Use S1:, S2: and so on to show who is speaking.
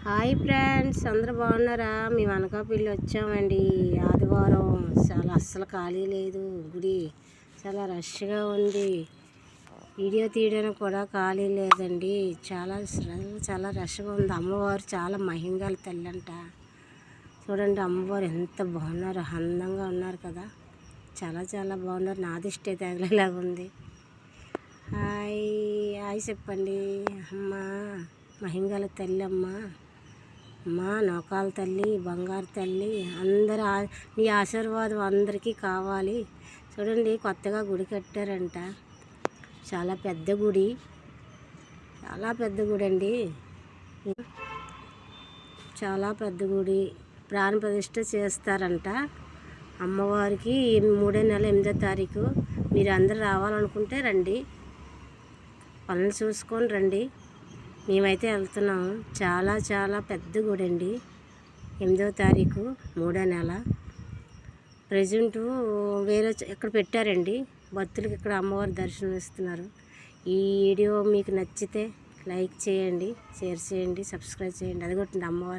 S1: Hi friends, అందరూ బాగున్నారా? మేము అనకాపల్లి వచ్చామండి. ఆదివారం చాలా అస్సలు ఖాళీ లేదు. గుడి చాలా రష్గా ఉంది. వీడియో తీయడానికి కూడా ఖాళీ లేదండి. చాలా రష్గా ఉంది. అమ్మవారు చాలా మహింగల తల్లంట. చూడండి, అమ్మవారు ఎంత బాగున్నారు, అందంగా ఉన్నారు కదా. చాలా బాగున్నారు. నా దిష్టి తగిలేలాగా ఉంది. హాయ్ హాయ్ చెప్పండి. అమ్మ మహింగల తల్లి, అమ్మ నౌకాల తల్లి, బంగారు తల్లి, అందరు నీ ఆశీర్వాదం అందరికీ కావాలి. చూడండి, కొత్తగా గుడి కట్టారంట. చాలా పెద్ద గుడి అండి. చాలా పెద్ద గుడి. ప్రాణ ప్రతిష్ఠ చేస్తారంట అమ్మవారికి 3వ నెల 8వ తారీఖు. మీరు అందరు రావాలనుకుంటే రండి, పనులు చూసుకొని రండి. మేమైతే వెళ్తున్నాము. చాలా పెద్ద గుడి అండి. 8వ తారీఖు 3వ నెల. ప్రజెంటు వేరే ఇక్కడ పెట్టారండి. భక్తులకి ఇక్కడ అమ్మవారి దర్శనం ఇస్తున్నారు. ఈ వీడియో మీకు నచ్చితే లైక్ చేయండి, షేర్ చేయండి, సబ్స్క్రైబ్ చేయండి. అది కొట్టండి అమ్మవారి.